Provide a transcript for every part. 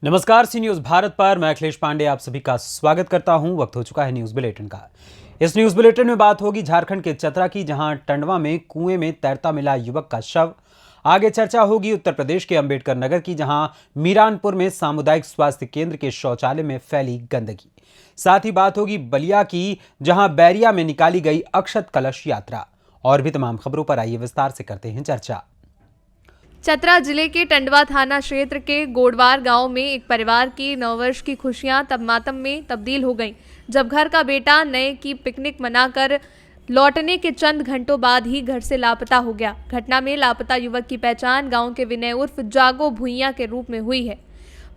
नमस्कार, सी न्यूज भारत पर मैं अखिलेश पांडे आप सभी का स्वागत करता हूं। वक्त हो चुका है न्यूज बुलेटिन का। इस न्यूज बुलेटिन में बात होगी झारखंड के चतरा की, जहां टंडवा में कुएं में तैरता मिला युवक का शव। आगे चर्चा होगी उत्तर प्रदेश के अंबेडकर नगर की, जहां मीरानपुर में सामुदायिक स्वास्थ्य केंद्र के शौचालय में फैली गंदगी। साथ ही बात होगी बलिया की, जहां बैरिया में निकाली गई अक्षत कलश यात्रा। और भी तमाम खबरों पर आइए विस्तार से करते हैं चर्चा। चतरा जिले के टंडवा थाना क्षेत्र के गोडवार गांव में एक परिवार की 9 वर्ष की खुशियां तब मातम में तब्दील हो गईं, जब घर का बेटा नए की पिकनिक मनाकर लौटने के चंद घंटों बाद ही घर से लापता हो गया। घटना में लापता युवक की पहचान गांव के विनय उर्फ जागो भुइयां के रूप में हुई है।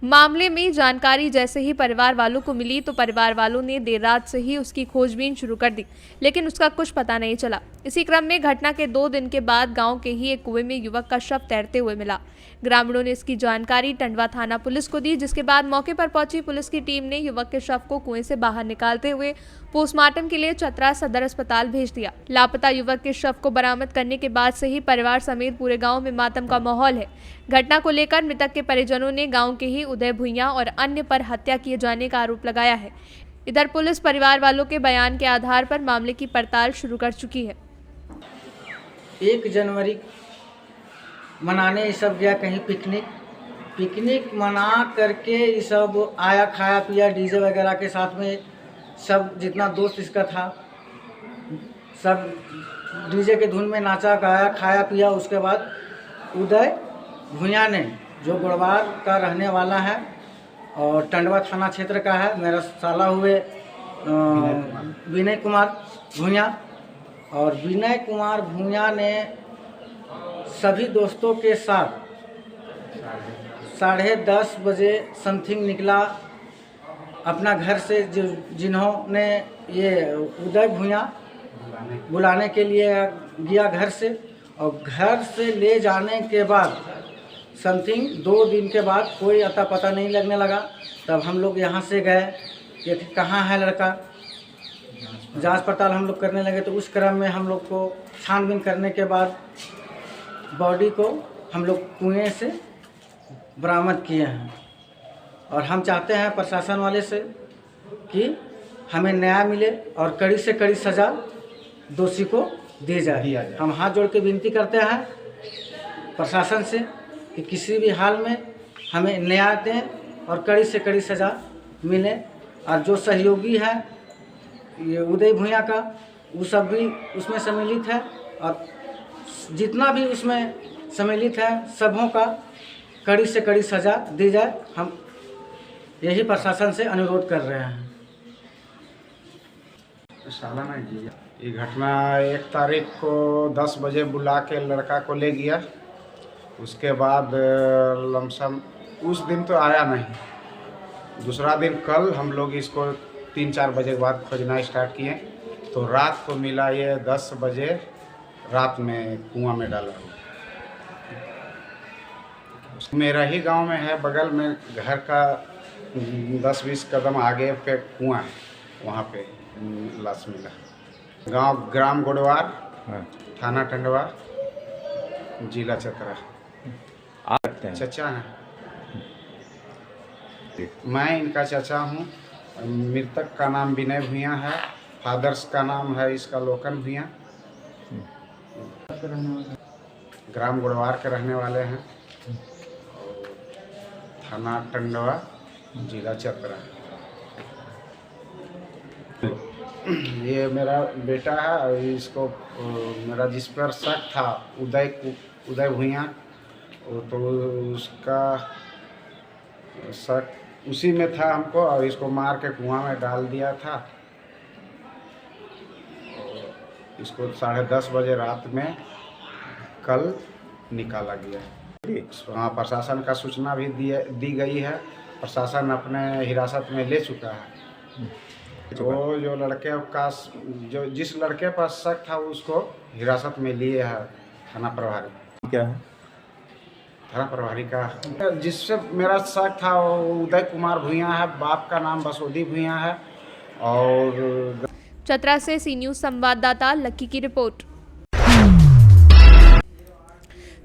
मामले में जानकारी जैसे ही परिवार वालों को मिली तो परिवार वालों ने देर रात से ही उसकी खोजबीन शुरू कर दी, लेकिन उसका कुछ पता नहीं चला। इसी क्रम में घटना के 2 दिन के बाद गांव के ही एक कुएं में युवक का शव तैरते हुए मिला। ग्रामीणों ने इसकी जानकारी टंडवा थाना पुलिस को दी, जिसके बाद मौके पर पहुंची पुलिस की टीम ने युवक के शव को कुएं से बाहर निकालते हुए पोस्टमार्टम के लिए चतरा सदर अस्पताल भेज दिया। लापता युवक के शव को बरामद करने के बाद से ही परिवार समेत पूरे गांव में मातम का माहौल है। घटना को लेकर मृतक के परिजनों ने गांव के ही उदय भुइयां और अन्य पर हत्या किए जाने का आरोप लगाया है। इधर पुलिस परिवार वालों के बयान के आधार पर मामले की पड़ताल शुरू कर चुकी है। 1 जनवरी मनाने ये सब गया कहीं पिकनिक मना करके ये सब आया, खाया पिया, डीजे वगैरह के साथ में सब जितना दोस्त इसका था सब डीजे के धुन में नाचा गाया, खाया पिया। उसके बाद उदय भुइयां ने, जो गोड़वार का रहने वाला है और टंडवा थाना क्षेत्र का है, मेरा साला हुए विनय कुमार भुइयां, और विनय कुमार भुइयां ने सभी दोस्तों के साथ 10:30 बजे समथिंग निकला अपना घर से, जिन्होंने ये उदय भुइयां बुलाने के लिए गया घर से, और घर से ले जाने के बाद समथिंग 2 दिन के बाद कोई अता पता नहीं लगने लगा। तब हम लोग यहाँ से गए कि कहाँ है लड़का, जांच पड़ताल हम लोग करने लगे। तो उस क्रम में हम लोग को छानबीन करने के बाद बॉडी को हम लोग कुएं से बरामद किए हैं, और हम चाहते हैं प्रशासन वाले से कि हमें न्याय मिले और कड़ी से कड़ी सज़ा दोषी को दी जाए। हम हाथ जोड़ के विनती करते हैं प्रशासन से कि किसी भी हाल में हमें न्याय दें और कड़ी से कड़ी सज़ा मिले। और जो सहयोगी है ये उदय भुइयां का, वो सब भी उसमें सम्मिलित है, और जितना भी उसमें सम्मिलित है सबों का कड़ी से कड़ी सज़ा दी जाए। हम यही प्रशासन से अनुरोध कर रहे हैं। ये घटना 1 तारीख को 10 बजे बुला के लड़का को ले गया। उसके बाद लमसम उस दिन तो आया नहीं। दूसरा दिन कल हम लोग इसको 3-4 बजे के बाद खोजना स्टार्ट किए, तो रात को मिला ये 10 बजे रात में कुआं में डाला। मेरा ही गांव में है, बगल में घर का 10-20 कदम आगे पे कुआं है, वहाँ पे लाश मिला। गांव ग्राम गोडवार, थाना टंडवा, जिला चतरा। चचा हैं, मैं इनका चचा हूँ। मृतक का नाम विनय भुइयां है, फादर्स का नाम है इसका लोकन भुइयां। ग्राम गोडवार के रहने वाले हैं, थाना टंडवा, जिला चतरा। ये मेरा बेटा है, और इसको मेरा जिस पर शक था उदय भुइयां, तो उसका शक उसी में था हमको, और इसको मार के कुआं में डाल दिया था। इसको 10:30 बजे रात में कल निकाला गया। वहाँ प्रशासन का सूचना भी दी गई है, प्रशासन अपने हिरासत में ले चुका है। तो जो लड़के का जिस लड़के पर शक था उसको हिरासत में लिए है थाना प्रभारी। क्या है थाना प्रभारी का जिससे मेरा शक था वो उदय कुमार भुइयां है, बाप का नाम बसोदी भुइयां है। और चतरा से सी न्यूज संवाददाता लक्की की रिपोर्ट।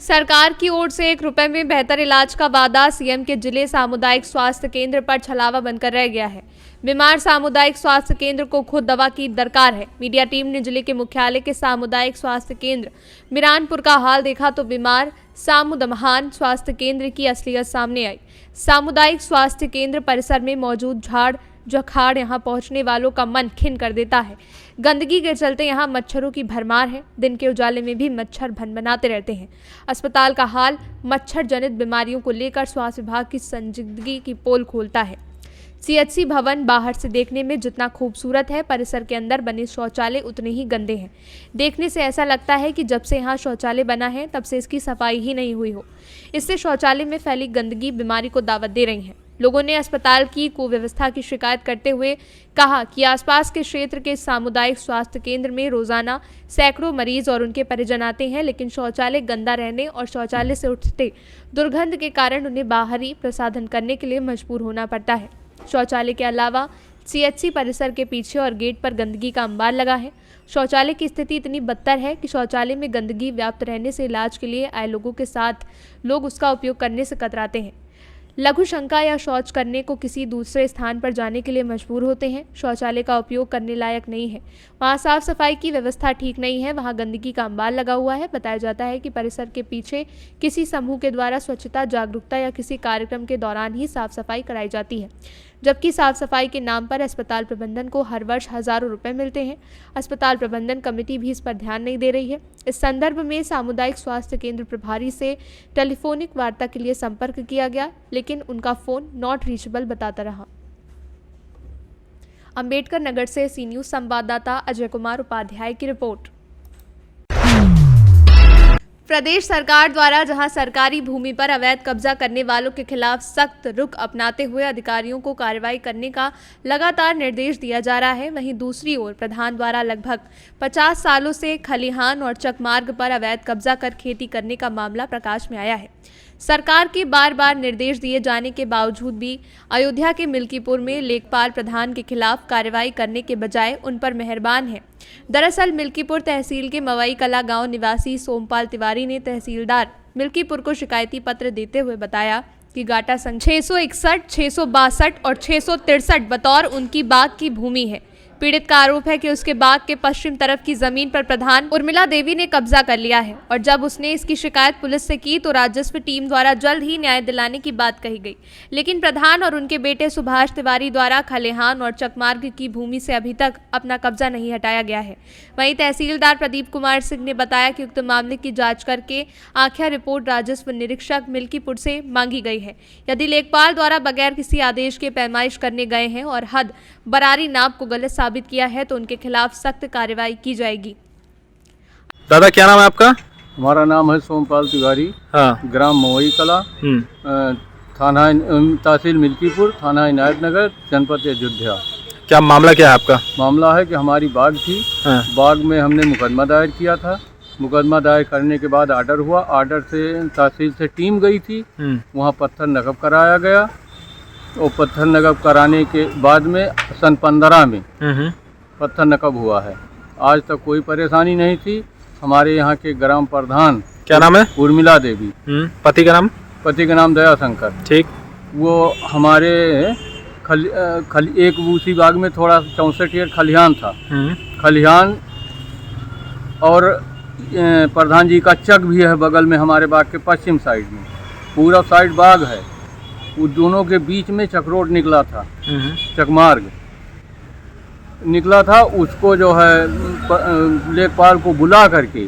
सरकार की ओर से 1 रुपए में बेहतर इलाज का वादा सीएम के जिले सामुदायिक स्वास्थ्य केंद्र पर छलावा बनकर रह गया है। बीमार सामुदायिक स्वास्थ्य केंद्र को खुद दवा की दरकार है। मीडिया टीम ने जिले के मुख्यालय के सामुदायिक स्वास्थ्य केंद्र मिरानपुर का हाल देखा तो बीमार सामुदमहान स्वास्थ्य केंद्र की असलियत सामने आई। सामुदायिक स्वास्थ्य केंद्र परिसर में मौजूद झाड़ जखाड़ यहां पहुंचने वालों का मन खिन्न कर देता है। गंदगी के चलते यहां मच्छरों की भरमार है। दिन के उजाले में भी मच्छर भनभनाते रहते हैं। अस्पताल का हाल मच्छर जनित बीमारियों को लेकर स्वास्थ्य विभाग की संजीदगी की पोल खोलता है। सीएचसी भवन बाहर से देखने में जितना खूबसूरत है, परिसर के अंदर बने शौचालय उतने ही गंदे हैं। देखने से ऐसा लगता है कि जब से यहाँ शौचालय बना है तब से इसकी सफाई ही नहीं हुई हो। इससे शौचालय में फैली गंदगी बीमारी को दावत दे रही है। लोगों ने अस्पताल की कुव्यवस्था की शिकायत करते हुए कहा कि आसपास के क्षेत्र के सामुदायिक स्वास्थ्य केंद्र में रोजाना सैकड़ों मरीज और उनके परिजन आते हैं, लेकिन शौचालय गंदा रहने और शौचालय से उठते दुर्गंध के कारण उन्हें बाहरी प्रसाधन करने के लिए मजबूर होना पड़ता है। शौचालय के अलावा सीएचसी परिसर के पीछे और गेट पर गंदगी का अंबार लगा है। शौचालय की स्थिति इतनी बदतर है कि शौचालय में गंदगी व्याप्त रहने से इलाज के लिए आए लोगों के साथ लोग उसका उपयोग करने से कतराते हैं। लघु शंका या शौच करने को किसी दूसरे स्थान पर जाने के लिए मजबूर होते हैं। शौचालय का उपयोग करने लायक नहीं है। वहाँ साफ सफाई की व्यवस्था ठीक नहीं है। वहाँ गंदगी का अंबार लगा हुआ है। बताया जाता है कि परिसर के पीछे किसी समूह के द्वारा स्वच्छता जागरूकता या किसी कार्यक्रम के दौरान ही साफ सफाई कराई जाती है, जबकि साफ सफाई के नाम पर अस्पताल प्रबंधन को हर वर्ष हजारों रुपए मिलते हैं। अस्पताल प्रबंधन कमेटी भी इस पर ध्यान नहीं दे रही है। इस संदर्भ में सामुदायिक स्वास्थ्य केंद्र प्रभारी से टेलीफोनिक वार्ता के लिए संपर्क किया गया, लेकिन उनका फोन नॉट रीचेबल बताता रहा। अंबेडकर नगर से सी न्यूज संवाददाता अजय कुमार उपाध्याय की रिपोर्ट। प्रदेश सरकार द्वारा जहां सरकारी भूमि पर अवैध कब्जा करने वालों के खिलाफ सख्त रुख अपनाते हुए अधिकारियों को कार्रवाई करने का लगातार निर्देश दिया जा रहा है, वहीं दूसरी ओर प्रधान द्वारा लगभग 50 सालों से खलिहान और चकमार्ग पर अवैध कब्जा कर खेती करने का मामला प्रकाश में आया है। सरकार के बार बार निर्देश दिए जाने के बावजूद भी अयोध्या के मिल्कीपुर में लेखपाल प्रधान के खिलाफ कार्रवाई करने के बजाय उन पर मेहरबान है। दरअसल मिल्कीपुर तहसील के मवई कला गांव निवासी सोमपाल तिवारी ने तहसीलदार मिल्कीपुर को शिकायती पत्र देते हुए बताया कि गाटा संघ 661, 662 और 663 बतौर उनकी बाग की भूमि है। पीड़ित का आरोप है कि उसके बाग के पश्चिम तरफ की जमीन पर प्रधान उर्मिला देवी ने कब्जा कर लिया है और जब उसने इसकी शिकायत पुलिस से की तो राजस्व टीम द्वारा जल्द ही न्याय दिलाने की बात कही गई, लेकिन प्रधान और उनके बेटे सुभाष तिवारी द्वारा खलिहान और चकमार्ग की भूमि से अभी तक अपना कब्जा नहीं हटाया गया है। वहीं तहसीलदार प्रदीप कुमार सिंह ने बताया कि उक्त मामले की जाँच करके आख्या रिपोर्ट राजस्व निरीक्षक मिल्कीपुर से मांगी गई है। यदि लेखपाल द्वारा बगैर किसी आदेश के पैमाइश करने गए हैं और हद बरारी नाप को गलत साबित किया है तो उनके खिलाफ सख्त कार्रवाई की जाएगी। दादा क्या नाम है आपका? हमारा नाम है सोमपाल तिवारी। हाँ। ग्राम मवई कला, थाना तहसील मिल्कीपुर, थाना इनायत नगर, जनपद अयोध्या। क्या मामला क्या है आपका? मामला है कि हमारी बाग थी। हाँ। बाग में हमने मुकदमा दायर किया था। मुकदमा दायर करने के बाद आर्डर हुआ। आर्डर से तहसील से टीम गई थी, वहाँ पत्थर नकब कराया गया और पत्थर नकब कराने के बाद में सन 15 में पत्थर नकब हुआ है। आज तक कोई परेशानी नहीं थी। हमारे यहाँ के ग्राम प्रधान, क्या नाम है? उर्मिला देवी। पति का नाम? पति का नाम दया शंकर। ठीक। वो हमारे एक उसी बाग में थोड़ा 64 खलिहान था। खलिहान और प्रधान जी का चक भी है बगल में हमारे बाग के पश्चिम साइड में। पूरा साइड बाग है। वो दोनों के बीच में चकरोड निकला था, चकमार्ग निकला था। उसको जो है लेखपाल को बुला करके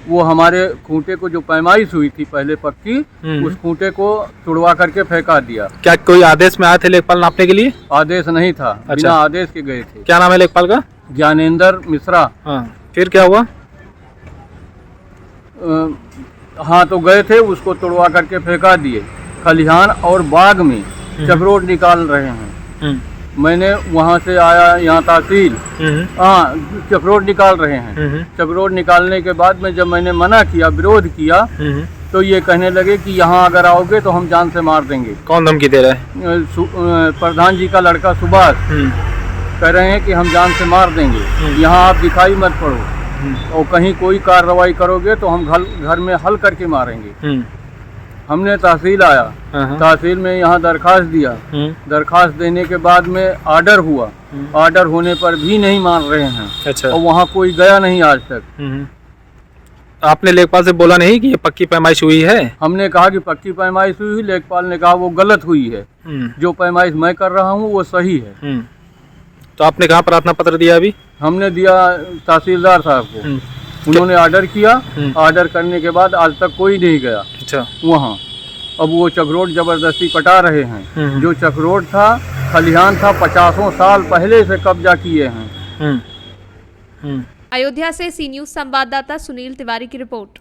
वो हमारे खूंटे को जो पैमाइश हुई थी पहले पक्की, उस खूंटे को तुड़वा करके फेंका दिया। क्या कोई आदेश में आए थे लेखपाल नापने के लिए? आदेश नहीं था। अच्छा। बिना आदेश के गए थे। क्या नाम है लेखपाल का? ज्ञानेंद्र मिश्रा। हाँ। फिर क्या हुआ? हाँ, तो गए थे, उसको तुड़वा करके फेंका दिए। खलिहान और बाग में चकरोड निकाल रहे हैं। मैंने वहाँ से आया यहाँ तहसील, हाँ, चकरोड निकाल रहे हैं। चकरोड निकालने के बाद में जब मैंने मना किया, विरोध किया, तो ये कहने लगे कि यहाँ अगर आओगे तो हम जान से मार देंगे। कौन धमकी दे रहा है? प्रधान जी का लड़का सुभाष कह रहे हैं कि हम जान से मार देंगे, यहाँ आप दिखाई मत पड़ो। और कहीं कोई कार्रवाई करोगे तो हम घर में हल करके मारेंगे। हमने तहसील आया, तहसील में यहाँ दरखास्त दिया, दरखास्त देने के बाद में आर्डर हुआ, आर्डर होने पर भी नहीं मान रहे हैं। अच्छा। और वहाँ कोई गया नहीं आज तक। आपने लेखपाल से बोला नहीं कि ये पक्की पैमाइश हुई है? हमने कहा कि पक्की पैमाइश हुई, लेखपाल ने कहा वो गलत हुई है, जो पैमाइश मैं कर रहा हूँ वो सही है। तो आपने कहाँ प्रार्थना पत्र दिया अभी? हमने दिया तहसीलदार साहब को, उन्होंने ऑर्डर किया, ऑर्डर करने के बाद आज तक कोई नहीं गया। अच्छा। वहाँ अब वो चकरोट जबरदस्ती पटा रहे हैं। जो चकरोट था, खलिहान था, 50 साल पहले से कब्जा किए हैं। अयोध्या से सी न्यूज संवाददाता सुनील तिवारी की रिपोर्ट।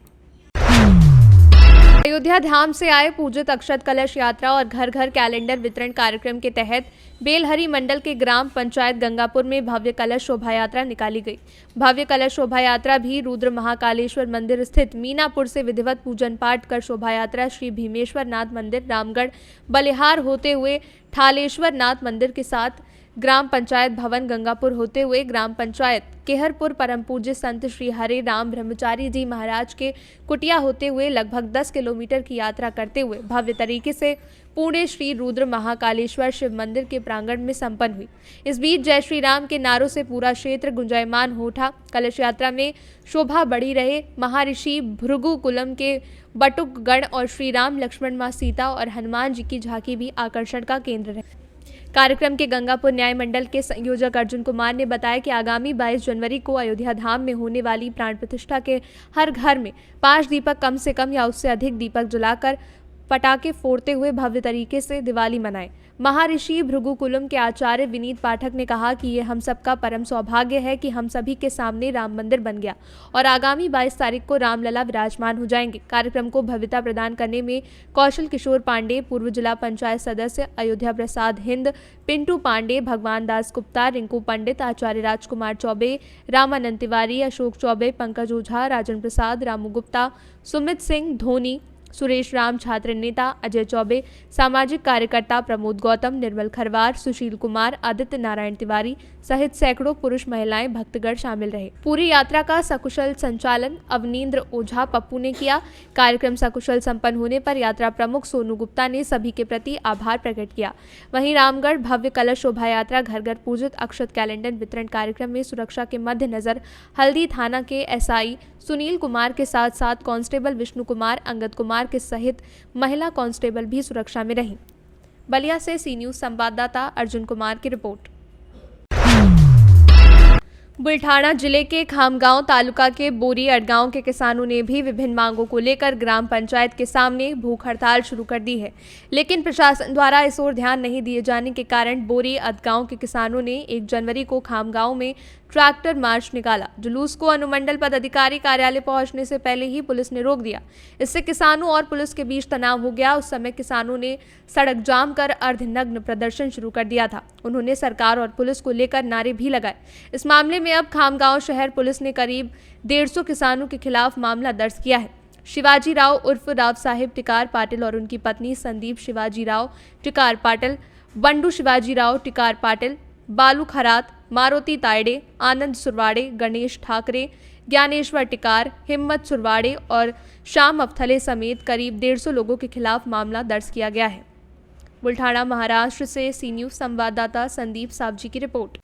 अयोध्या धाम से आए पूजित अक्षत कलश यात्रा और घर घर कैलेंडर वितरण कार्यक्रम के तहत बेलहरी मंडल के ग्राम पंचायत गंगापुर में भव्य कलश शोभा यात्रा निकाली गई। भव्य कलश शोभा यात्रा भी रुद्र महाकालेश्वर मंदिर स्थित मीनापुर से विधिवत पूजन पाठ कर शोभा यात्रा श्री भीमेश्वर नाथ मंदिर रामगढ़ बलिहार होते हुए ठालेश्वर नाथ मंदिर के साथ ग्राम पंचायत भवन गंगापुर होते हुए ग्राम पंचायत केहरपुर परम पूज्य संत श्री हरे राम ब्रह्मचारी जी महाराज के कुटिया होते हुए लगभग 10 किलोमीटर की यात्रा करते हुए भव्य तरीके से पुणे श्री रुद्र महाकालेश्वर शिव मंदिर के प्रांगण में संपन्न हुई। इस बीच जय श्री राम के नारों से पूरा क्षेत्र गुंजायमान हो उठा। कलश यात्रा में शोभा बढ़ी रहे महर्षि भृगु कुलम के बटुक गण और श्री राम लक्ष्मण माँ सीता और हनुमान जी की झांकी भी आकर्षण का केंद्र रहे। कार्यक्रम के गंगापुर न्याय मंडल के संयोजक अर्जुन कुमार ने बताया कि आगामी 22 जनवरी को अयोध्या धाम में होने वाली प्राण प्रतिष्ठा के हर घर में 5 दीपक कम से कम या उससे अधिक दीपक जलाकर पटाखे फोड़ते हुए भव्य तरीके से दिवाली मनाएं। महर्षि भृगुकुलम के आचार्य विनीत पाठक ने कहा कि ये हम सबका परम सौभाग्य है कि हम सभी के सामने राम मंदिर बन गया और आगामी 22 तारीख को रामलला विराजमान हो जाएंगे। कार्यक्रम को भव्यता प्रदान करने में कौशल किशोर पांडे, पूर्व जिला पंचायत सदस्य अयोध्या प्रसाद हिंद, पिंटू पांडे, भगवान दास गुप्ता, रिंकू पंडित, आचार्य राजकुमार चौबे, रामानंद तिवारी, अशोक चौबे, पंकज ओझा, राजन प्रसाद, रामू गुप्ता, सुमित सिंह धोनी, सुरेश राम छात्र नेता, अजय चौबे, सामाजिक कार्यकर्ता प्रमोद गौतम, निर्मल खरवार, सुशील कुमार, आदित्य नारायण तिवारी सहित सैकड़ों पुरुष महिलाएं भक्तगण शामिल रहे। पूरी यात्रा का सकुशल संचालन अवनींद्र ओझा पप्पू ने किया। कार्यक्रम सकुशल संपन्न होने पर यात्रा प्रमुख सोनू गुप्ता ने सभी के प्रति आभार प्रकट किया। वहीं रामगढ़ भव्य कलश शोभा यात्रा घर घर पूजित अक्षत कैलेंडर वितरण कार्यक्रम में सुरक्षा के मद्देनजर हल्दी थाना के एसआई सुनील कुमार के साथ साथ कांस्टेबल विष्णु कुमार, अंगद कुमार के सहित महिला कांस्टेबल भी सुरक्षा में रहीं। बलिया से सी न्यूज संवाददाता अर्जुन कुमार की रिपोर्ट। बुल्ढाना जिले के खामगांव तालुका के बोरी अडगांव के किसानों ने भी विभिन्न मांगों को लेकर ग्राम पंचायत के सामने भूख हड़ताल शुरू कर दी है, लेकिन प्रशासन द्वारा इस ओर ध्यान नहीं दिए जाने के कारण बोरी अडगांव के किसानों ने 1 जनवरी को खामगांव में ट्रैक्टर मार्च निकाला। जुलूस को अनुमंडल पदाधिकारी कार्यालय पहुंचने से पहले ही पुलिस ने रोक दिया। इससे किसानों और पुलिस के बीच तनाव हो गया। उस समय किसानों ने सड़क जाम कर अर्धनग्न प्रदर्शन शुरू कर दिया था। उन्होंने सरकार और पुलिस को लेकर नारे भी लगाए। इस मामले में अब खामगांव शहर पुलिस ने करीब 150 किसानों के खिलाफ मामला दर्ज किया है। शिवाजी राव उर्फ राव साहिब टिकार पाटिल और उनकी पत्नी संदीप शिवाजी राव टिकार पाटिल, बंडू शिवाजी राव टिकार पाटिल, बालू खरात, मारुति तायडे, आनंद सुरवाड़े, गणेश ठाकरे, ज्ञानेश्वर टिकार, हिम्मत सुरवाड़े और श्याम अफथले समेत करीब 150 लोगों के खिलाफ मामला दर्ज किया गया है। बुल्ढाना महाराष्ट्र से सी न्यूज संवाददाता संदीप सावजी की रिपोर्ट।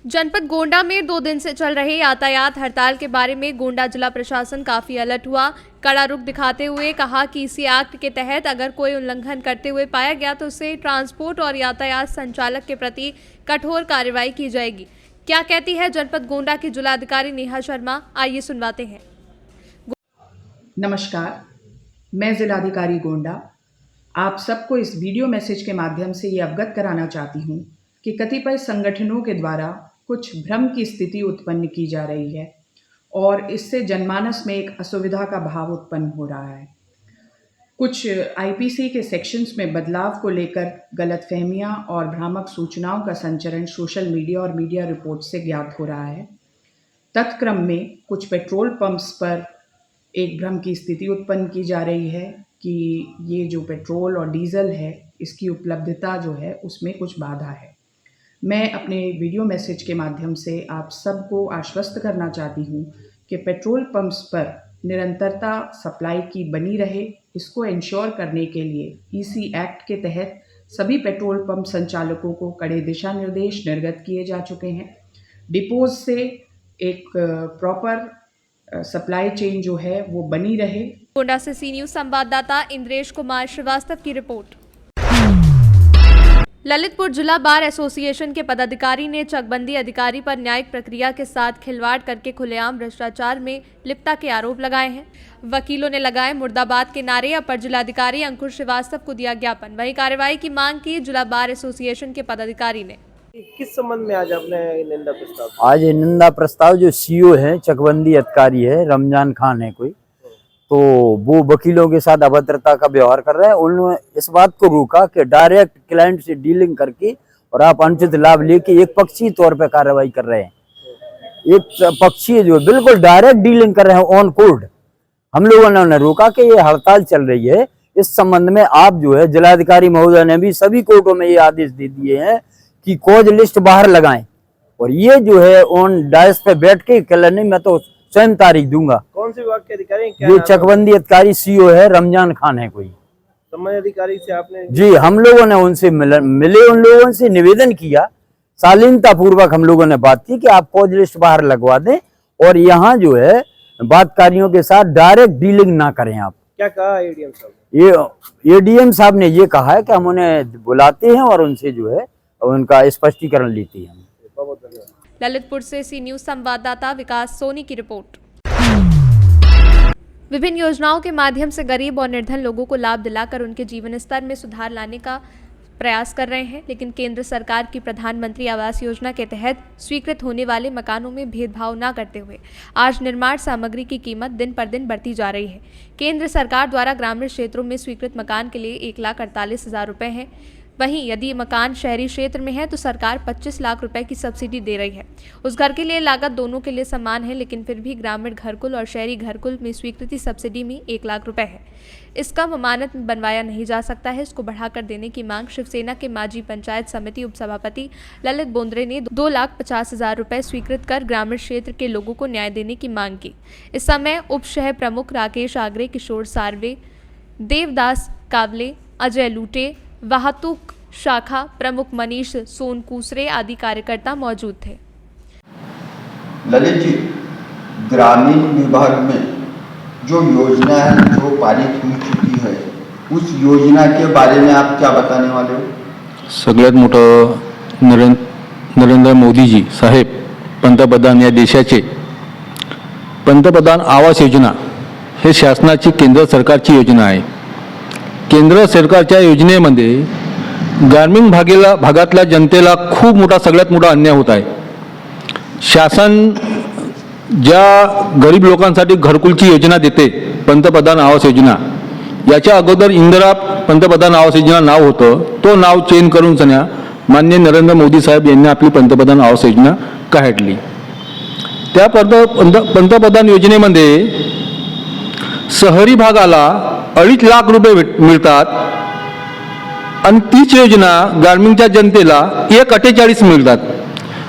जनपद गोंडा में 2 दिन से चल रहे यातायात हड़ताल के बारे में गोंडा जिला प्रशासन काफी अलर्ट हुआ। कड़ा रुख दिखाते हुए कहा कि इसी एक्ट के तहत अगर कोई उल्लंघन करते हुए पाया गया तो उसे ट्रांसपोर्ट और यातायात संचालक के प्रति कठोर कार्रवाई की जाएगी। क्या कहती है जनपद गोंडा की जिलाधिकारी नेहा शर्मा, आइए सुनवाते हैं। नमस्कार, मैं जिलाधिकारी गोंडा आप सबको इस वीडियो मैसेज के माध्यम से ये अवगत कराना चाहती हूँ कि कतिपय संगठनों के द्वारा कुछ भ्रम की स्थिति उत्पन्न की जा रही है और इससे जनमानस में एक असुविधा का भाव उत्पन्न हो रहा है। कुछ आईपीसी के सेक्शंस में बदलाव को लेकर गलतफहमियां और भ्रामक सूचनाओं का संचरण सोशल मीडिया और मीडिया रिपोर्ट से ज्ञात हो रहा है। तत्क्रम में कुछ पेट्रोल पंप्स पर एक भ्रम की स्थिति उत्पन्न की जा रही है कि ये जो पेट्रोल और डीजल है इसकी उपलब्धता जो है उसमें कुछ बाधा है। मैं अपने वीडियो मैसेज के माध्यम से आप सबको आश्वस्त करना चाहती हूँ कि पेट्रोल पंप्स पर निरंतरता सप्लाई की बनी रहे। इसको इंश्योर करने के लिए ईसी एक्ट के तहत सभी पेट्रोल पंप संचालकों को कड़े दिशा निर्देश निर्गत किए जा चुके हैं। डिपोज से एक प्रॉपर सप्लाई चेन जो है वो बनी रहे। गोंडा से सी न्यूज संवाददाता इंद्रेश कुमार श्रीवास्तव की रिपोर्ट। ललितपुर जिला बार एसोसिएशन के पदाधिकारी ने चकबंदी अधिकारी पर न्यायिक प्रक्रिया के साथ खिलवाड़ करके खुलेआम भ्रष्टाचार में लिप्तता के आरोप लगाए हैं। वकीलों ने लगाए मुर्दाबाद के नारे। अपर जिलाधिकारी अंकुर श्रीवास्तव को दिया ज्ञापन। वहीं कार्रवाई की मांग की जिला बार एसोसिएशन के पदाधिकारी ने। किस संबंध में आज आपने निंदा प्रस्ताव? आज निंदा प्रस्ताव जो सीओ है चकबंदी अधिकारी है रमजान खान है कोई, तो वो वकीलों के साथ अभद्रता का व्यवहार कर रहे हैं। उन्होंने इस बात को रोका कि डायरेक्ट क्लाइंट से डीलिंग करके और आप अनुचित लाभ लेके एक पक्षीय तौर पे कार्रवाई कर रहे हैं। एक पक्षीय जो बिल्कुल डायरेक्ट डीलिंग कर रहे हैं ऑन कोर्ट। हम लोगों ने उन्हें रोका कि ये हड़ताल चल रही है, इस संबंध में आप जो है जिलाधिकारी महोदय ने भी सभी कोर्टों में ये आदेश दे दिए हैं कि कॉज लिस्ट बाहर लगाएं। और ये जो है ऑन डायस पे बैठ के कल नहीं, मैं तो स्वयं तारीख दूंगा। कौन से विभाग के अधिकारी हैं? ये चकबंदी अधिकारी सीओ है रमजान खान है कोई। संबंधित अधिकारी से आपने? जी, हम लोगों ने उनसे मिले, उन लोगों से निवेदन किया, शालीनता पूर्वक हम लोगों ने बात की कि आप कॉज लिस्ट बाहर लगवा दें और यहाँ जो है बातकारियों के साथ डायरेक्ट डीलिंग ना करें। आप क्या कहा एडीएम साहब? ये एडीएम साहब ने ये कहा है कि हम उन्हें बुलाते हैं और उनसे जो है उनका स्पष्टीकरण लेते हैं। बहुत धन्यवाद। ललितपुर से सी न्यूज संवाददाता विकास सोनी की रिपोर्ट। विभिन्न योजनाओं के माध्यम से गरीब और निर्धन लोगों को लाभ दिलाकर उनके जीवन स्तर में सुधार लाने का प्रयास कर रहे हैं, लेकिन केंद्र सरकार की प्रधानमंत्री आवास योजना के तहत स्वीकृत होने वाले मकानों में भेदभाव न करते हुए आज निर्माण सामग्री की कीमत दिन पर दिन बढ़ती जा रही है। केंद्र सरकार द्वारा ग्रामीण क्षेत्रों में स्वीकृत मकान के लिए 1,48,000 रुपये है। वहीं यदि मकान शहरी क्षेत्र में है तो सरकार 25 लाख रुपए की सब्सिडी दे रही है। उस घर के लिए लागत दोनों के लिए समान है, लेकिन फिर भी ग्रामीण घरकुल और शहरी घरकुल में स्वीकृति सब्सिडी में 1 लाख रुपए है। इसका ममानत बनवाया नहीं जा सकता है। इसको बढ़ाकर देने की मांग शिवसेना के माजी पंचायत समिति उपसभापति ललित बोंद्रे ने 2,50,000 रुपए स्वीकृत कर ग्रामीण क्षेत्र के लोगों को न्याय देने की मांग की। इस समय उप शहर प्रमुख राकेश आगरे, किशोर सार्वे, देवदास कावले, अजय लूटे, वाहतुक शाखा प्रमुख मनीष सोनकूसरे आदि कार्यकर्ता मौजूद थे। ललित जी, ग्रामीण विभाग में जो योजना है जो पारित हो चुकी है, उस योजना के बारे में आप क्या बताने वाले हो? सगळ्यात मोठं नरेंद्र मोदीजी साहेब पंतप्रधान या देशाचे पंतप्रधान आवास योजना हे शासनाची केंद्र सरकारची योजना आहे। केंद्र सरकारच्या योजनेमध्ये ग्रामीण भागातल्या जनतेला खूप सगळ्यात मोठा अन्याय होत आहे। शासन ज्या गरीब लोकांसाठी घरकुलची योजना देते पंतप्रधान आवास योजना, याच्या अगोदर इंदिरा पंतप्रधान आवास योजना नाव होतं, तो नाव चेंज करून सन्या माननीय नरेंद्र मोदी साहेब यांनी आपली पंतप्रधान आवास योजना काढली। त्या पंतप्रधान योजनेमध्ये शहरी भागाला 2.5 लाख रुपये मिळतात आणि तीच योजना ग्रामीणच्या जनतेला 1.48 मिळतात।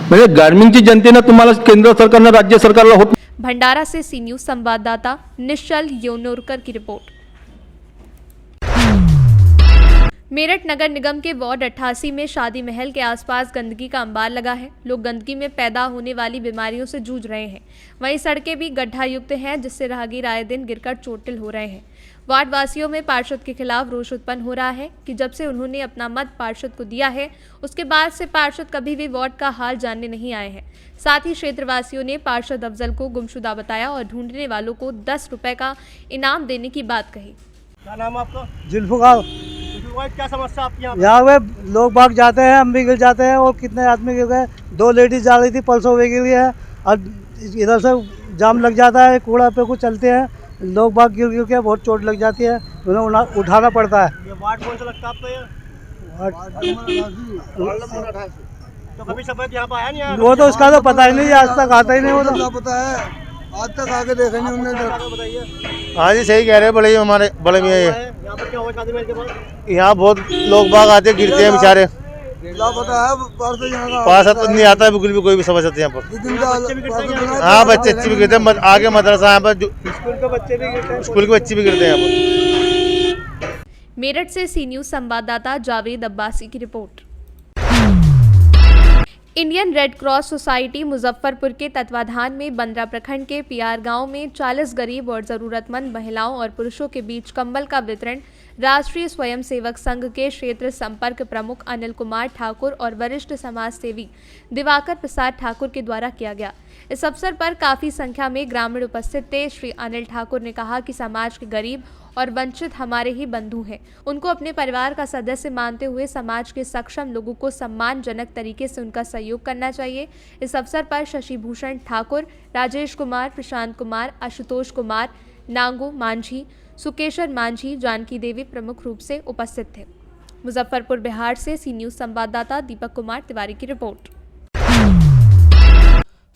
म्हणजे ग्रामीणची जनतेनं तुम्हाला केंद्र सरकारनं राज्य सरकारला होत। भंडारा से सी न्यूज संवाददाता निश्चल योनोरकर की रिपोर्ट। मेरठ नगर निगम के वार्ड 88 में शादी महल के आसपास गंदगी का अंबार लगा है। लोग गंदगी में पैदा होने वाली बीमारियों से जूझ रहे हैं। वहीं सड़कें भी गड्ढा युक्त हैं, जिससे राहगीर आए दिन गिरकर चोटिल हो रहे हैं। वार्ड वासियों में पार्षद के खिलाफ रोष उत्पन्न हो रहा है कि जब से उन्होंने अपना मत पार्षद को दिया है, उसके बाद से पार्षद कभी भी वार्ड का हाल जानने नहीं आए हैं। साथ ही क्षेत्रवासियों ने पार्षद अफजल को गुमशुदा बताया और ढूंढने वालों को 10 रुपए का इनाम देने की बात कही। क्या नाम आपका? जुल्फकार। क्या समस्या आपकी यहाँ पे लोग बाग जाते हैं, हम भी गिर जाते हैं और कितने आदमी गिर गए। 2 लेडीज जा रही थी, परसों वे गिर है और इधर से जाम लग जाता है, कूड़ा पे कुछ चलते हैं, लोग बाग गिर गिर के बहुत चोट लग जाती है, उन्हें उठाना पड़ता है। ये वार्ड कौन सा लगता है आपको? ये तो कभी सफेद यहाँ पे आया नहीं? वो तो उसका तो पता ही नहीं, आज तक आता ही नहीं। वो तो पता है, आज तक आके देखा नहीं उन्होंने। बताइए। हाँ जी, सही कह रहे हैं बड़े हमारे बड़े मियाँ। यहाँ पर क्या हुआ शादी महल के पास? यहाँ बहुत लोग बाग आते गिरते हैं बेचारे। लापता है परसों यहाँ का पास नहीं आता है बिल्कुल भी कोई भी समझ आता है यहाँ पर। हाँ बच्चे अच्छे भी गिरते हैं, आगे मदरसा यहाँ पर स्कूल के बच्चे भी गिरते हैं यहाँ पर। मेरठ से सी न्यूज संवाददाता जावेद अब्बासी की report. Indian red cross society Muzaffarpur के तत्वाधान में बंदरा प्रखंड के पियार गांव में 40 गरीब और ज़रूरतमंद महिलाओं और पुरुषों के बीच कंबल का वितरण राष्ट्रीय स्वयंसेवक संघ के क्षेत्र संपर्क प्रमुख अनिल कुमार ठाकुर और वरिष्ठ समाज सेवी दिवाकर प्रसाद ठाकुर के द्वारा किया गया। इस अवसर पर काफ़ी संख्या में ग्रामीण उपस्थित थे। श्री अनिल ठाकुर ने कहा कि समाज के गरीब और वंचित हमारे ही बंधु हैं। उनको अपने परिवार का सदस्य मानते हुए समाज के सक्षम लोगों को सम्मानजनक तरीके से उनका सहयोग करना चाहिए। इस अवसर पर शशि भूषण ठाकुर, राजेश कुमार, प्रशांत कुमार, आशुतोष कुमार, नांगू मांझी, सुकेशर मांझी, जानकी देवी प्रमुख रूप से उपस्थित थे। मुजफ्फरपुर बिहार से सी न्यूज संवाददाता दीपक कुमार तिवारी की रिपोर्ट।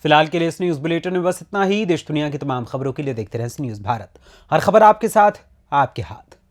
फिलहाल के लिए इस न्यूज बुलेटिन में बस इतना ही। देश दुनिया की तमाम खबरों के लिए देखते रहें सी न्यूज भारत। हर खबर आपके साथ, आपके हाथ।